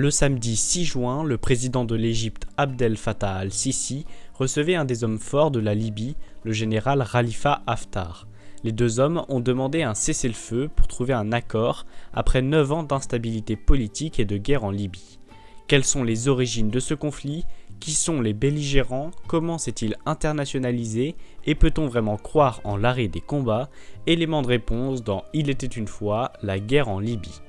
Le samedi 6 juin, le président de l'Égypte Abdel Fattah al-Sisi recevait un des hommes forts de la Libye, le général Khalifa Haftar. Les deux hommes ont demandé un cessez-le-feu pour trouver un accord après 9 ans d'instabilité politique et de guerre en Libye. Quelles sont les origines de ce conflit? Qui sont les belligérants? Comment s'est-il internationalisé? Et peut-on vraiment croire en l'arrêt des combats? Élément de réponse dans Il était une fois, la guerre en Libye.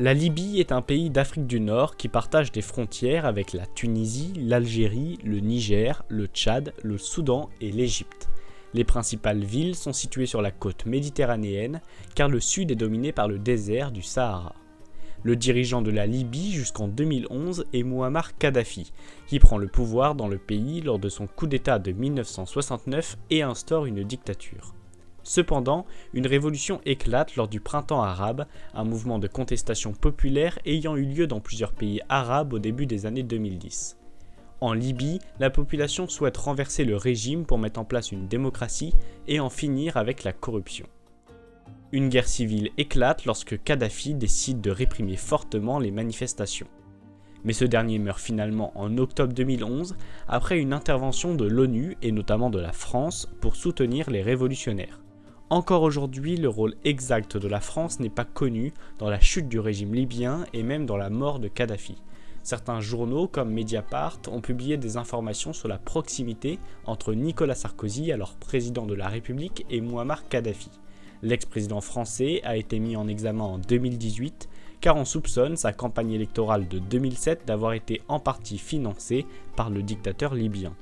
La Libye est un pays d'Afrique du Nord qui partage des frontières avec la Tunisie, l'Algérie, le Niger, le Tchad, le Soudan et l'Égypte. Les principales villes sont situées sur la côte méditerranéenne car le sud est dominé par le désert du Sahara. Le dirigeant de la Libye jusqu'en 2011 est Mouammar Kadhafi, qui prend le pouvoir dans le pays lors de son coup d'État de 1969 et instaure une dictature. Cependant, une révolution éclate lors du printemps arabe, un mouvement de contestation populaire ayant eu lieu dans plusieurs pays arabes au début des années 2010. En Libye, la population souhaite renverser le régime pour mettre en place une démocratie et en finir avec la corruption. Une guerre civile éclate lorsque Kadhafi décide de réprimer fortement les manifestations. Mais ce dernier meurt finalement en octobre 2011 après une intervention de l'ONU et notamment de la France pour soutenir les révolutionnaires. Encore aujourd'hui, le rôle exact de la France n'est pas connu dans la chute du régime libyen et même dans la mort de Kadhafi. Certains journaux comme Mediapart ont publié des informations sur la proximité entre Nicolas Sarkozy, alors président de la République, et Mouammar Kadhafi. L'ex-président français a été mis en examen en 2018 car on soupçonne sa campagne électorale de 2007 d'avoir été en partie financée par le dictateur libyen.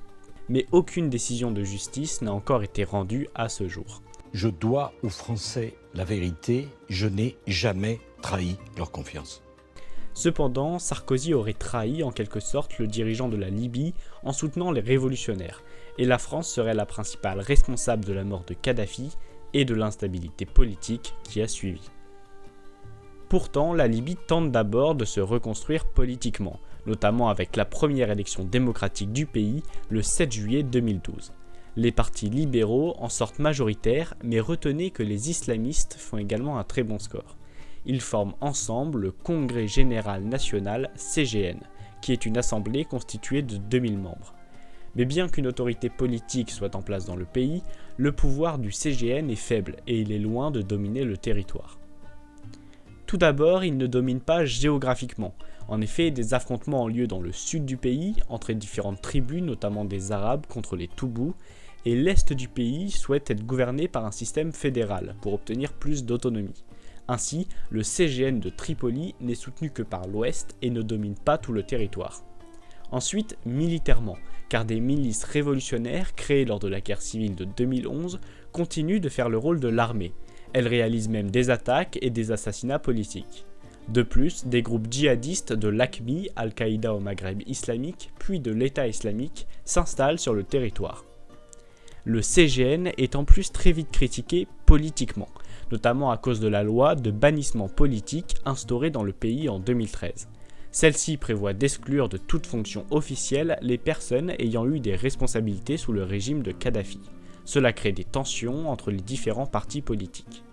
Mais aucune décision de justice n'a encore été rendue à ce jour. Je dois aux Français la vérité, je n'ai jamais trahi leur confiance. Cependant, Sarkozy aurait trahi en quelque sorte le dirigeant de la Libye en soutenant les révolutionnaires, et la France serait la principale responsable de la mort de Kadhafi et de l'instabilité politique qui a suivi. Pourtant, la Libye tente d'abord de se reconstruire politiquement, notamment avec la première élection démocratique du pays le 7 juillet 2012. Les partis libéraux en sortent majoritaires, mais retenez que les islamistes font également un très bon score. Ils forment ensemble le Congrès Général National CGN, qui est une assemblée constituée de 2000 membres. Mais bien qu'une autorité politique soit en place dans le pays, le pouvoir du CGN est faible et il est loin de dominer le territoire. Tout d'abord, il ne domine pas géographiquement. En effet, des affrontements ont lieu dans le sud du pays, entre différentes tribus, notamment des Arabes contre les Toubous, et l'est du pays souhaite être gouverné par un système fédéral pour obtenir plus d'autonomie. Ainsi, le CGN de Tripoli n'est soutenu que par l'ouest et ne domine pas tout le territoire. Ensuite, militairement, car des milices révolutionnaires créées lors de la guerre civile de 2011 continuent de faire le rôle de l'armée. Elles réalisent même des attaques et des assassinats politiques. De plus, des groupes djihadistes de l'AQMI, Al-Qaïda au Maghreb islamique, puis de l'État islamique, s'installent sur le territoire. Le CGN est en plus très vite critiqué politiquement, notamment à cause de la loi de bannissement politique instaurée dans le pays en 2013. Celle-ci prévoit d'exclure de toute fonction officielle les personnes ayant eu des responsabilités sous le régime de Kadhafi. Cela crée des tensions entre les différents partis politiques.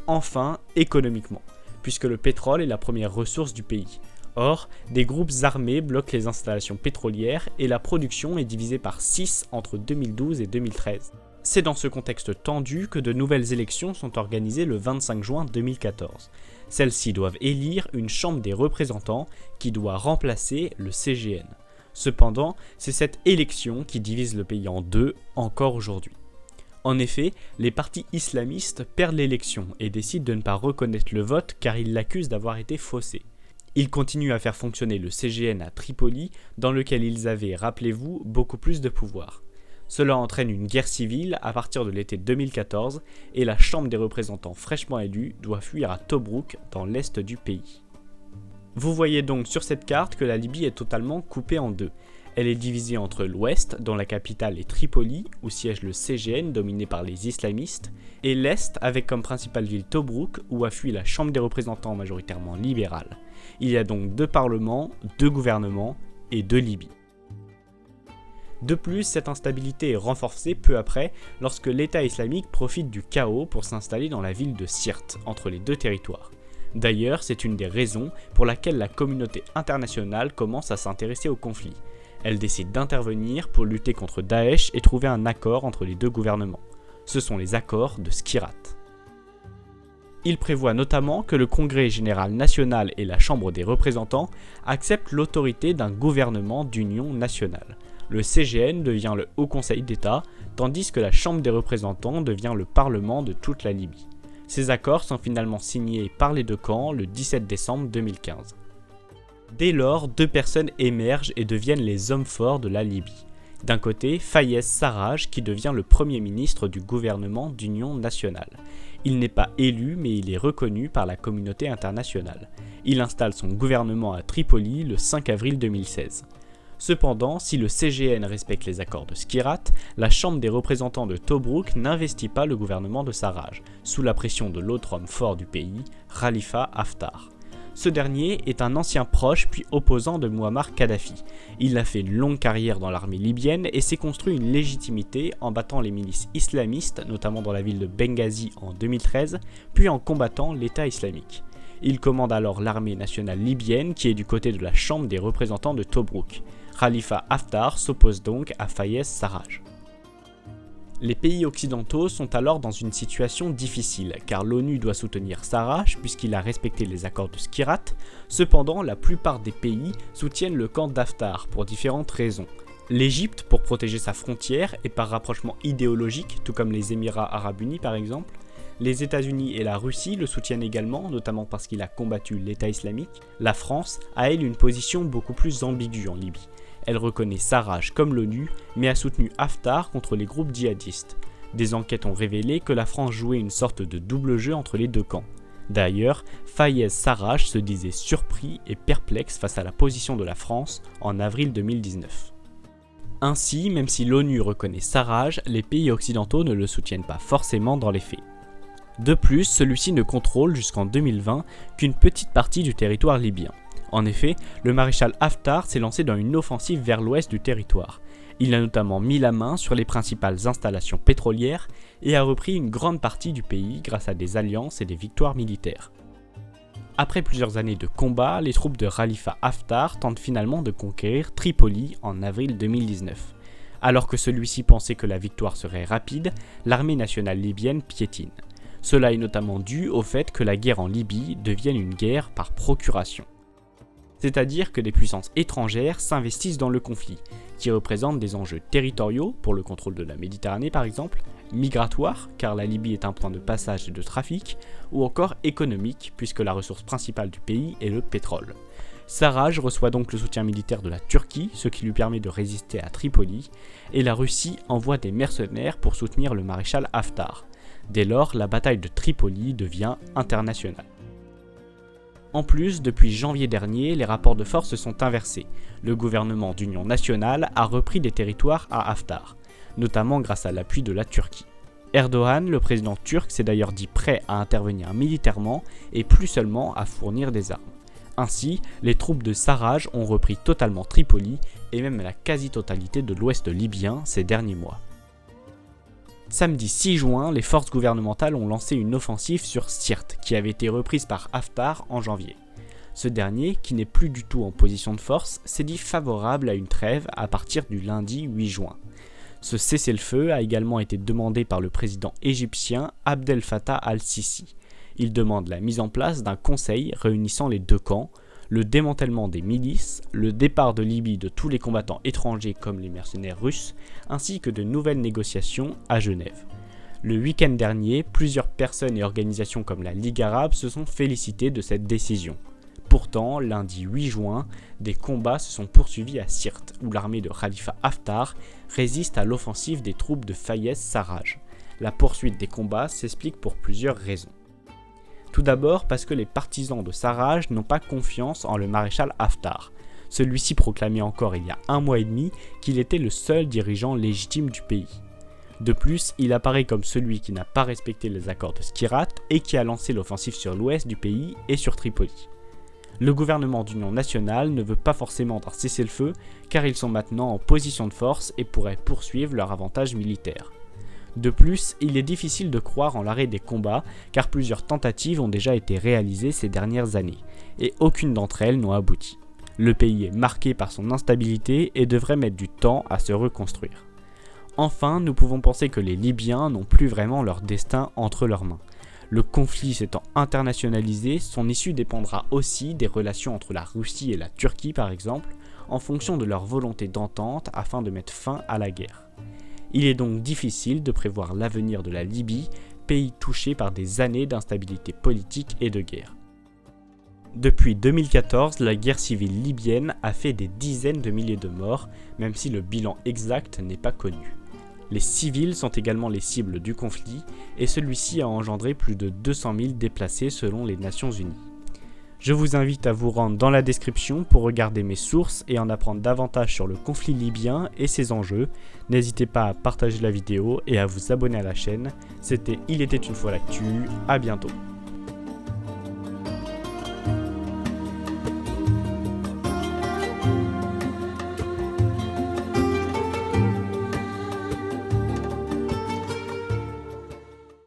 Enfin, économiquement, puisque le pétrole est la première ressource du pays. Or, des groupes armés bloquent les installations pétrolières et la production est divisée par 6 entre 2012 et 2013. C'est dans ce contexte tendu que de nouvelles élections sont organisées le 25 juin 2014. Celles-ci doivent élire une chambre des représentants qui doit remplacer le CGN. Cependant, c'est cette élection qui divise le pays en deux encore aujourd'hui. En effet, les partis islamistes perdent l'élection et décident de ne pas reconnaître le vote car ils l'accusent d'avoir été faussé. Ils continuent à faire fonctionner le CGN à Tripoli, dans lequel ils avaient, rappelez-vous, beaucoup plus de pouvoir. Cela entraîne une guerre civile à partir de l'été 2014 et la Chambre des représentants fraîchement élue doit fuir à Tobrouk, dans l'est du pays. Vous voyez donc sur cette carte que la Libye est totalement coupée en deux. Elle est divisée entre l'ouest, dont la capitale est Tripoli, où siège le CGN dominé par les islamistes, et l'est avec comme principale ville Tobrouk, où a fui la Chambre des représentants majoritairement libérale. Il y a donc 2 parlements, 2 gouvernements et 2 Libyes. De plus, cette instabilité est renforcée peu après lorsque l'État islamique profite du chaos pour s'installer dans la ville de Sirte, entre les deux territoires. D'ailleurs, c'est une des raisons pour laquelle la communauté internationale commence à s'intéresser au conflit. Elle décide d'intervenir pour lutter contre Daesh et trouver un accord entre les deux gouvernements. Ce sont les accords de Skhirat. Il prévoit notamment que le Congrès général national et la Chambre des représentants acceptent l'autorité d'un gouvernement d'union nationale. Le CGN devient le Haut Conseil d'État, tandis que la Chambre des représentants devient le Parlement de toute la Libye. Ces accords sont finalement signés par les deux camps le 17 décembre 2015. Dès lors, deux personnes émergent et deviennent les hommes forts de la Libye. D'un côté, Fayez Sarraj qui devient le Premier ministre du gouvernement d'union nationale. Il n'est pas élu mais il est reconnu par la communauté internationale. Il installe son gouvernement à Tripoli le 5 avril 2016. Cependant, si le CGN respecte les accords de Skhirat, la Chambre des représentants de Tobrouk n'investit pas le gouvernement de Sarraj, sous la pression de l'autre homme fort du pays, Khalifa Haftar. Ce dernier est un ancien proche puis opposant de Mouammar Kadhafi. Il a fait une longue carrière dans l'armée libyenne et s'est construit une légitimité en battant les milices islamistes, notamment dans la ville de Benghazi en 2013, puis en combattant l'État islamique. Il commande alors l'armée nationale libyenne qui est du côté de la Chambre des représentants de Tobrouk. Khalifa Haftar s'oppose donc à Fayez Sarraj. Les pays occidentaux sont alors dans une situation difficile, car l'ONU doit soutenir Sarraj puisqu'il a respecté les accords de Skhirat. Cependant, la plupart des pays soutiennent le camp d'Haftar pour différentes raisons. L'Égypte pour protéger sa frontière et par rapprochement idéologique, tout comme les Émirats arabes unis par exemple. Les États-Unis et la Russie le soutiennent également, notamment parce qu'il a combattu l'État islamique. La France a elle une position beaucoup plus ambiguë en Libye. Elle reconnaît Sarraj comme l'ONU, mais a soutenu Haftar contre les groupes djihadistes. Des enquêtes ont révélé que la France jouait une sorte de double jeu entre les deux camps. D'ailleurs, Fayez Sarraj se disait surpris et perplexe face à la position de la France en avril 2019. Ainsi, même si l'ONU reconnaît Sarraj, les pays occidentaux ne le soutiennent pas forcément dans les faits. De plus, celui-ci ne contrôle jusqu'en 2020 qu'une petite partie du territoire libyen. En effet, le maréchal Haftar s'est lancé dans une offensive vers l'ouest du territoire. Il a notamment mis la main sur les principales installations pétrolières et a repris une grande partie du pays grâce à des alliances et des victoires militaires. Après plusieurs années de combats, les troupes de Khalifa Haftar tentent finalement de conquérir Tripoli en avril 2019. Alors que celui-ci pensait que la victoire serait rapide, l'armée nationale libyenne piétine. Cela est notamment dû au fait que la guerre en Libye devienne une guerre par procuration. C'est-à-dire que des puissances étrangères s'investissent dans le conflit, qui représente des enjeux territoriaux, pour le contrôle de la Méditerranée par exemple, migratoires, car la Libye est un point de passage et de trafic, ou encore économique, puisque la ressource principale du pays est le pétrole. Sarraj reçoit donc le soutien militaire de la Turquie, ce qui lui permet de résister à Tripoli, et la Russie envoie des mercenaires pour soutenir le maréchal Haftar. Dès lors, la bataille de Tripoli devient internationale. En plus, depuis janvier dernier, les rapports de force se sont inversés. Le gouvernement d'union nationale a repris des territoires à Haftar, notamment grâce à l'appui de la Turquie. Erdogan, le président turc, s'est d'ailleurs dit prêt à intervenir militairement et plus seulement à fournir des armes. Ainsi, les troupes de Sarraj ont repris totalement Tripoli et même la quasi-totalité de l'ouest libyen ces derniers mois. Samedi 6 juin, les forces gouvernementales ont lancé une offensive sur Sirte, qui avait été reprise par Haftar en janvier. Ce dernier, qui n'est plus du tout en position de force, s'est dit favorable à une trêve à partir du lundi 8 juin. Ce cessez-le-feu a également été demandé par le président égyptien Abdel Fattah al-Sisi. Il demande la mise en place d'un conseil réunissant les deux camps, le démantèlement des milices, le départ de Libye de tous les combattants étrangers comme les mercenaires russes, ainsi que de nouvelles négociations à Genève. Le week-end dernier, plusieurs personnes et organisations comme la Ligue arabe se sont félicitées de cette décision. Pourtant, lundi 8 juin, des combats se sont poursuivis à Sirte, où l'armée de Khalifa Haftar résiste à l'offensive des troupes de Fayez Sarraj. La poursuite des combats s'explique pour plusieurs raisons. Tout d'abord parce que les partisans de Sarraj n'ont pas confiance en le maréchal Haftar. Celui-ci proclamait encore il y a 1 mois et demi qu'il était le seul dirigeant légitime du pays. De plus, il apparaît comme celui qui n'a pas respecté les accords de Skhirat et qui a lancé l'offensive sur l'ouest du pays et sur Tripoli. Le gouvernement d'union nationale ne veut pas forcément d'un cessez-le-feu car ils sont maintenant en position de force et pourraient poursuivre leur avantage militaire. De plus, il est difficile de croire en l'arrêt des combats car plusieurs tentatives ont déjà été réalisées ces dernières années et aucune d'entre elles n'ont abouti. Le pays est marqué par son instabilité et devrait mettre du temps à se reconstruire. Enfin, nous pouvons penser que les Libyens n'ont plus vraiment leur destin entre leurs mains. Le conflit s'étant internationalisé, son issue dépendra aussi des relations entre la Russie et la Turquie par exemple, en fonction de leur volonté d'entente afin de mettre fin à la guerre. Il est donc difficile de prévoir l'avenir de la Libye, pays touché par des années d'instabilité politique et de guerre. Depuis 2014, la guerre civile libyenne a fait des dizaines de milliers de morts, même si le bilan exact n'est pas connu. Les civils sont également les cibles du conflit et celui-ci a engendré plus de 200 000 déplacés selon les Nations Unies. Je vous invite à vous rendre dans la description pour regarder mes sources et en apprendre davantage sur le conflit libyen et ses enjeux. N'hésitez pas à partager la vidéo et à vous abonner à la chaîne. C'était Il était une fois l'actu, à bientôt.